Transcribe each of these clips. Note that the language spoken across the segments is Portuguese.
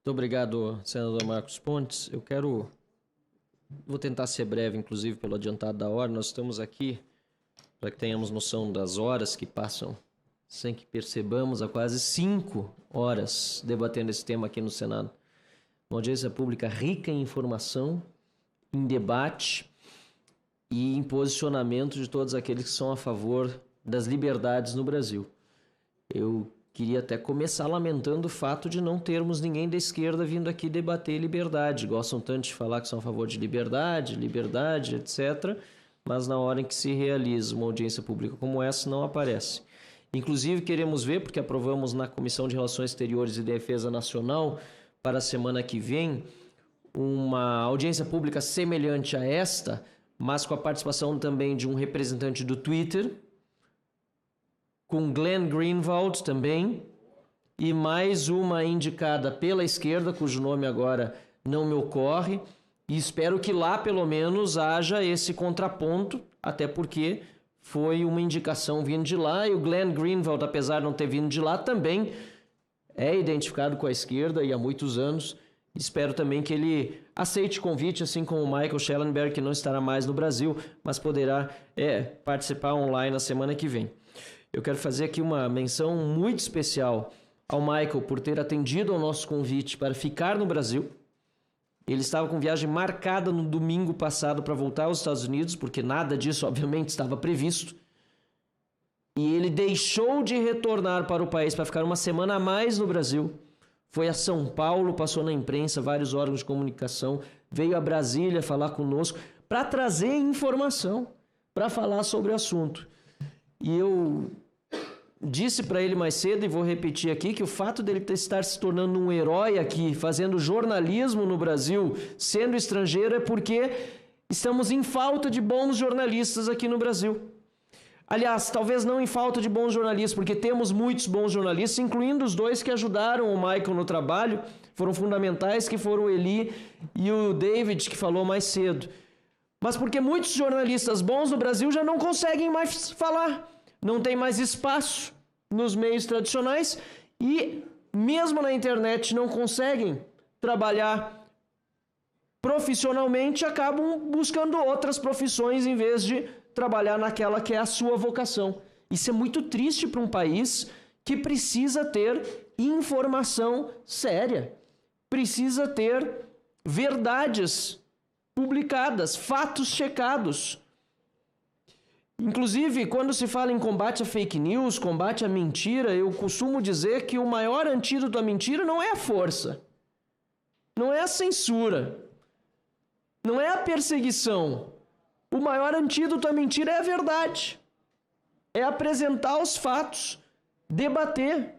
Muito obrigado, senador Marcos Pontes. Vou tentar ser breve, inclusive, pelo adiantado da hora. Nós estamos aqui, para que tenhamos noção das horas que passam, sem que percebamos, há quase 5 horas debatendo esse tema aqui no Senado. Uma audiência pública rica em informação, em debate e em posicionamento de todos aqueles que são a favor das liberdades no Brasil. Eu queria até começar lamentando o fato de não termos ninguém da esquerda vindo aqui debater liberdade. Gostam tanto de falar que são a favor de liberdade, etc., mas na hora em que se realiza uma audiência pública como essa, não aparece. Inclusive, queremos ver, porque aprovamos na Comissão de Relações Exteriores e Defesa Nacional, para a semana que vem, uma audiência pública semelhante a esta, mas com a participação também de um representante do Twitter, com Glenn Greenwald também, e mais uma indicada pela esquerda, cujo nome agora não me ocorre, e espero que lá pelo menos haja esse contraponto, até porque foi uma indicação vindo de lá, e o Glenn Greenwald, apesar de não ter vindo de lá, também é identificado com a esquerda e há muitos anos. Espero também que ele aceite o convite, assim como o Michael Schellenberg, que não estará mais no Brasil, mas poderá participar online na semana que vem. Eu quero fazer aqui uma menção muito especial ao Michael por ter atendido ao nosso convite para ficar no Brasil. Ele estava com viagem marcada no domingo passado para voltar aos Estados Unidos, porque nada disso, obviamente, estava previsto. E ele deixou de retornar para o país para ficar uma semana a mais no Brasil. Foi a São Paulo, passou na imprensa, vários órgãos de comunicação, veio a Brasília falar conosco para trazer informação, para falar sobre o assunto. E eu disse para ele mais cedo, e vou repetir aqui, que o fato dele estar se tornando um herói aqui, fazendo jornalismo no Brasil, sendo estrangeiro, é porque estamos em falta de bons jornalistas aqui no Brasil. Aliás, talvez não em falta de bons jornalistas, porque temos muitos bons jornalistas, incluindo os dois que ajudaram o Michael no trabalho, foram fundamentais, que foram o Eli e o David, que falou mais cedo. Mas porque muitos jornalistas bons no Brasil já não conseguem mais falar, não tem mais espaço nos meios tradicionais e mesmo na internet não conseguem trabalhar profissionalmente, acabam buscando outras profissões em vez de trabalhar naquela que é a sua vocação. Isso é muito triste para um país que precisa ter informação séria, precisa ter verdades publicadas, fatos checados. Inclusive, quando se fala em combate a fake news, combate à mentira, eu costumo dizer que o maior antídoto à mentira não é a força, não é a censura, não é a perseguição. O maior antídoto à mentira é a verdade. É apresentar os fatos, debater.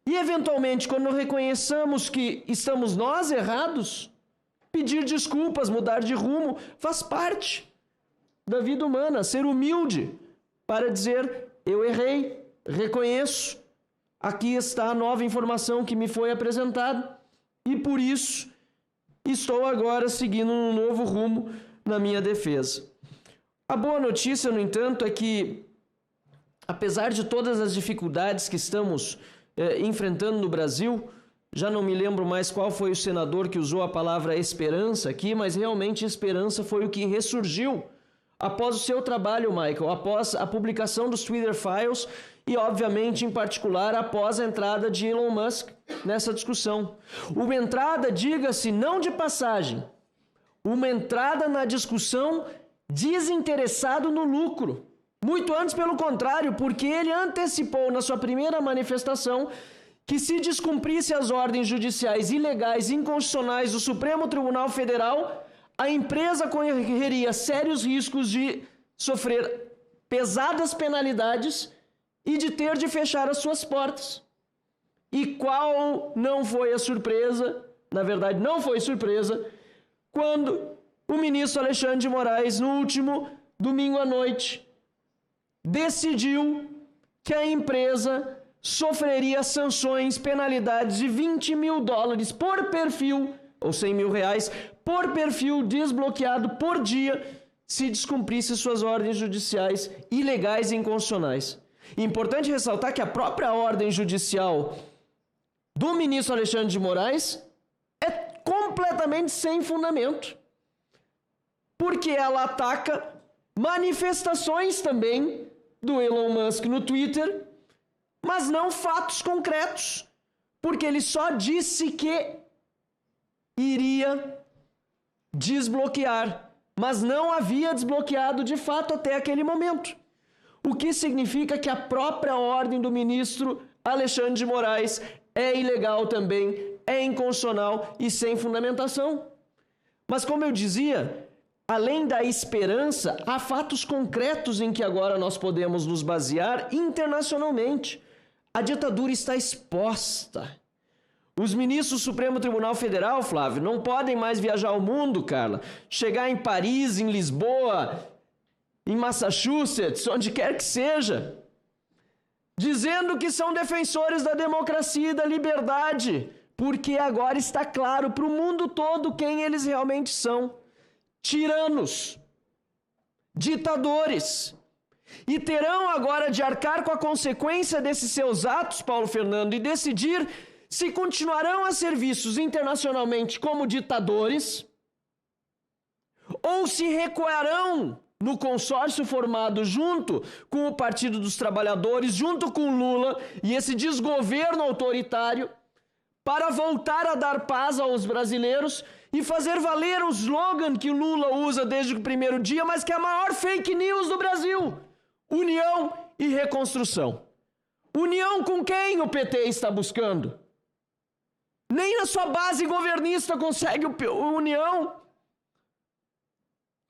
E, eventualmente, quando reconheçamos que estamos nós errados, pedir desculpas, mudar de rumo, faz parte da vida humana. Ser humilde para dizer, eu errei, reconheço, aqui está a nova informação que me foi apresentada e, por isso, estou agora seguindo um novo rumo na minha defesa. A boa notícia, no entanto, é que, apesar de todas as dificuldades que estamos enfrentando no Brasil, já não me lembro mais qual foi o senador que usou a palavra esperança aqui, mas realmente esperança foi o que ressurgiu após o seu trabalho, Michael, após a publicação dos Twitter Files e, obviamente, em particular, após a entrada de Elon Musk nessa discussão. Uma entrada, diga-se, não de passagem, uma entrada na discussão desinteressado no lucro. Muito antes, pelo contrário, porque ele antecipou na sua primeira manifestação que se descumprisse as ordens judiciais ilegais e inconstitucionais do Supremo Tribunal Federal, a empresa correria sérios riscos de sofrer pesadas penalidades e de ter de fechar as suas portas. E qual não foi a surpresa, na verdade não foi surpresa, quando o ministro Alexandre de Moraes, no último domingo à noite, decidiu que a empresa sofreria sanções, penalidades de $20 mil por perfil, ou R$100 mil por perfil desbloqueado por dia, se descumprisse suas ordens judiciais ilegais e inconstitucionais. É importante ressaltar que a própria ordem judicial do ministro Alexandre de Moraes completamente sem fundamento. Porque ela ataca manifestações também do Elon Musk no Twitter, mas não fatos concretos, porque ele só disse que iria desbloquear, mas não havia desbloqueado de fato até aquele momento. O que significa que a própria ordem do ministro Alexandre de Moraes é ilegal também, é inconstitucional e sem fundamentação. Mas como eu dizia, além da esperança, há fatos concretos em que agora nós podemos nos basear internacionalmente. A ditadura está exposta. Os ministros do Supremo Tribunal Federal, Flávio, não podem mais viajar ao mundo, Carla. Chegar em Paris, em Lisboa, em Massachusetts, onde quer que seja, dizendo que são defensores da democracia e da liberdade, porque agora está claro para o mundo todo quem eles realmente são. Tiranos, ditadores, e terão agora de arcar com a consequência desses seus atos, Paulo Fernando, e decidir se continuarão a ser vistos internacionalmente como ditadores ou se recuarão no consórcio formado junto com o Partido dos Trabalhadores, junto com Lula e esse desgoverno autoritário, para voltar a dar paz aos brasileiros e fazer valer o slogan que o Lula usa desde o primeiro dia, mas que é a maior fake news do Brasil: união e reconstrução. União com quem o PT está buscando? Nem na sua base governista consegue união.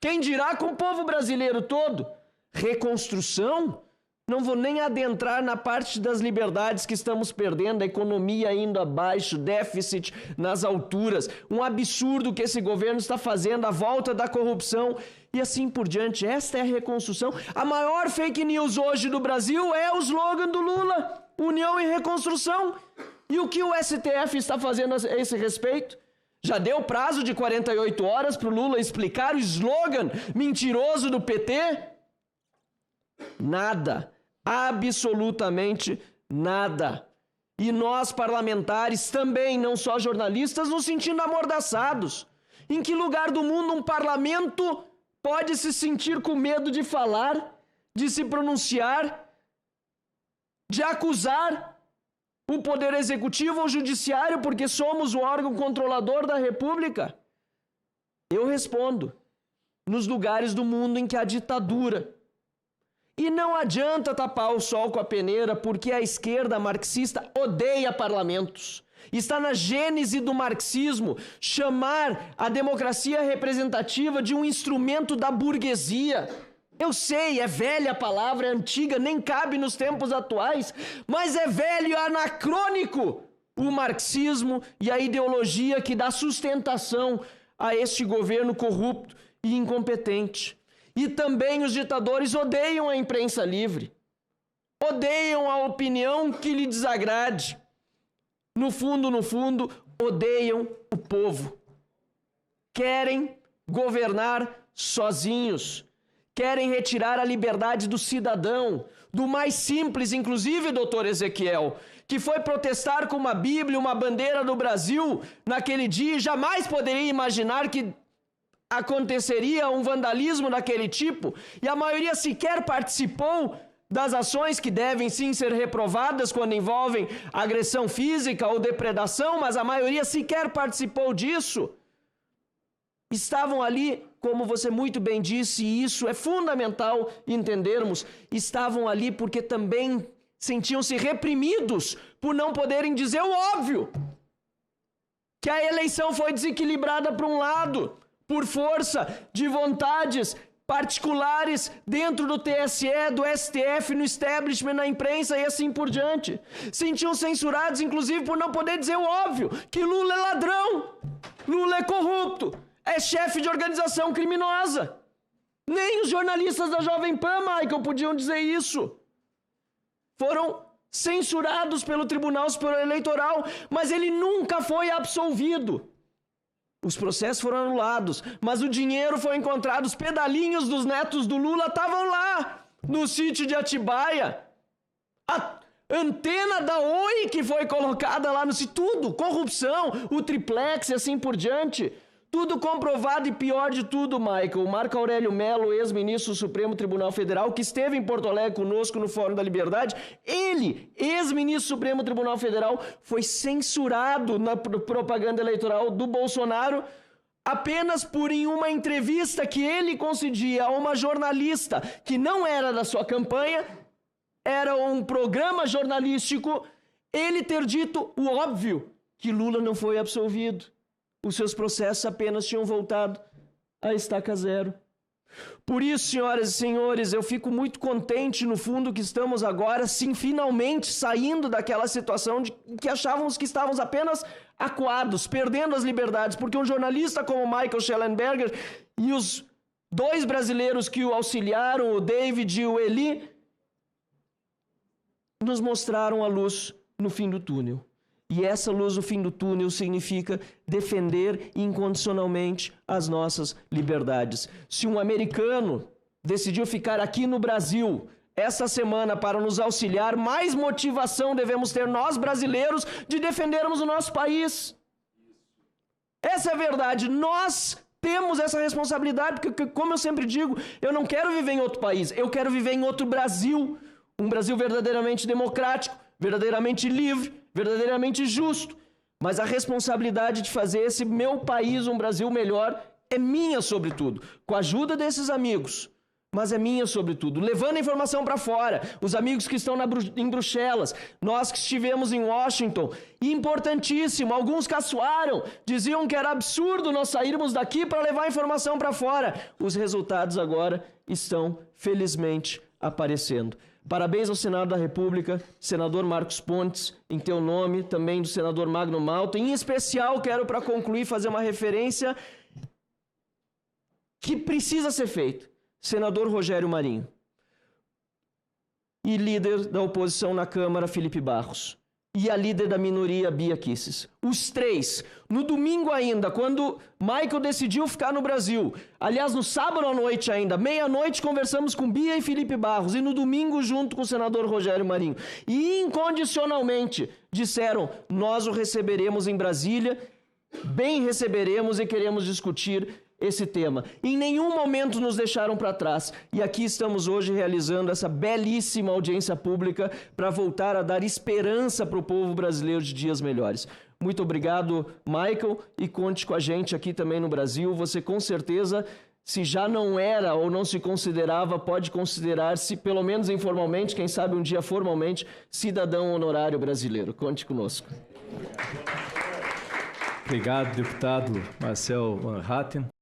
Quem dirá com o povo brasileiro todo? Reconstrução? Não vou nem adentrar na parte das liberdades que estamos perdendo, a economia indo abaixo, déficit nas alturas, um absurdo que esse governo está fazendo, a volta da corrupção e assim por diante. Esta é a reconstrução. A maior fake news hoje do Brasil é o slogan do Lula: união e reconstrução. E o que o STF está fazendo a esse respeito? Já deu prazo de 48 horas para o Lula explicar o slogan mentiroso do PT? Nada. Absolutamente nada. E nós, parlamentares, também, não só jornalistas, nos sentindo amordaçados. Em que lugar do mundo um parlamento pode se sentir com medo de falar, de se pronunciar, de acusar o Poder Executivo ou Judiciário porque somos o órgão controlador da República? Eu respondo: nos lugares do mundo em que há ditadura. E não adianta tapar o sol com a peneira, porque a esquerda marxista odeia parlamentos. Está na gênese do marxismo chamar a democracia representativa de um instrumento da burguesia. Eu sei, é velha a palavra, é antiga, nem cabe nos tempos atuais, mas é velho e anacrônico o marxismo e a ideologia que dá sustentação a este governo corrupto e incompetente. E também os ditadores odeiam a imprensa livre, odeiam a opinião que lhe desagrade. No fundo, odeiam o povo. Querem governar sozinhos. Querem retirar a liberdade do cidadão, do mais simples, inclusive, doutor Ezequiel, que foi protestar com uma Bíblia, uma bandeira do Brasil naquele dia, e jamais poderia imaginar que aconteceria um vandalismo daquele tipo, e a maioria sequer participou das ações que devem sim ser reprovadas quando envolvem agressão física ou depredação, mas a maioria sequer participou disso. Estavam ali, como você muito bem disse, e isso é fundamental entendermos, estavam ali porque também sentiam-se reprimidos por não poderem dizer o óbvio, que a eleição foi desequilibrada para um lado, por força de vontades particulares dentro do TSE, do STF, no establishment, na imprensa e assim por diante. Sentiam censurados, inclusive, por não poder dizer o óbvio, que Lula é ladrão, Lula é corrupto, é chefe de organização criminosa. Nem os jornalistas da Jovem Pan, Michael, podiam dizer isso. Foram censurados pelo Tribunal Superior Eleitoral, mas ele nunca foi absolvido. Os processos foram anulados, mas o dinheiro foi encontrado. Os pedalinhos dos netos do Lula estavam lá, no sítio de Atibaia. Antena da Oi que foi colocada lá no sítio. Tudo, corrupção, o triplex e assim por diante. Tudo comprovado e pior de tudo, Michael. Marco Aurélio Mello, ex-ministro do Supremo Tribunal Federal, que esteve em Porto Alegre conosco no Fórum da Liberdade, ele, ex-ministro do Supremo Tribunal Federal, foi censurado na propaganda eleitoral do Bolsonaro apenas por em uma entrevista que ele concedia a uma jornalista que não era da sua campanha, era um programa jornalístico, ele ter dito o óbvio, que Lula não foi absolvido. Os seus processos apenas tinham voltado à estaca zero. Por isso, senhoras e senhores, eu fico muito contente no fundo que estamos agora, sim, finalmente saindo daquela situação de que achávamos que estávamos apenas acuados, perdendo as liberdades, porque um jornalista como Michael Shellenberger e os 2 brasileiros que o auxiliaram, o David e o Eli, nos mostraram a luz no fim do túnel. E essa luz no fim do túnel significa defender incondicionalmente as nossas liberdades. Se um americano decidiu ficar aqui no Brasil essa semana para nos auxiliar, mais motivação devemos ter nós brasileiros de defendermos o nosso país. Essa é a verdade. Nós temos essa responsabilidade, porque, como eu sempre digo, eu não quero viver em outro país, eu quero viver em outro Brasil. Um Brasil verdadeiramente democrático, verdadeiramente livre, verdadeiramente justo, mas a responsabilidade de fazer esse meu país um Brasil melhor é minha, sobretudo, com a ajuda desses amigos, mas é minha, sobretudo, levando a informação para fora, os amigos que estão em Bruxelas, nós que estivemos em Washington, e importantíssimo, alguns caçoaram, diziam que era absurdo nós sairmos daqui para levar a informação para fora. Os resultados agora estão, felizmente, aparecendo. Parabéns ao Senado da República, senador Marcos Pontes, em teu nome, também do senador Magno Malta. Em especial, quero, para concluir, fazer uma referência que precisa ser feita. Senador Rogério Marinho. E líder da oposição na Câmara, Felipe Barros. E a líder da minoria, Bia Kicis. Os 3, no domingo ainda, quando Michael decidiu ficar no Brasil, aliás, no sábado à noite ainda, meia-noite, conversamos com Bia e Felipe Barros, e no domingo junto com o senador Rogério Marinho. E incondicionalmente disseram, nós o receberemos em Brasília, bem receberemos e queremos discutir esse tema. Em nenhum momento nos deixaram para trás. E aqui estamos hoje realizando essa belíssima audiência pública para voltar a dar esperança para o povo brasileiro de dias melhores. Muito obrigado, Michael, e conte com a gente aqui também no Brasil. Você com certeza, se já não era ou não se considerava, pode considerar-se, pelo menos informalmente, quem sabe um dia formalmente, cidadão honorário brasileiro. Conte conosco. Obrigado, deputado Marcel Van Hatten.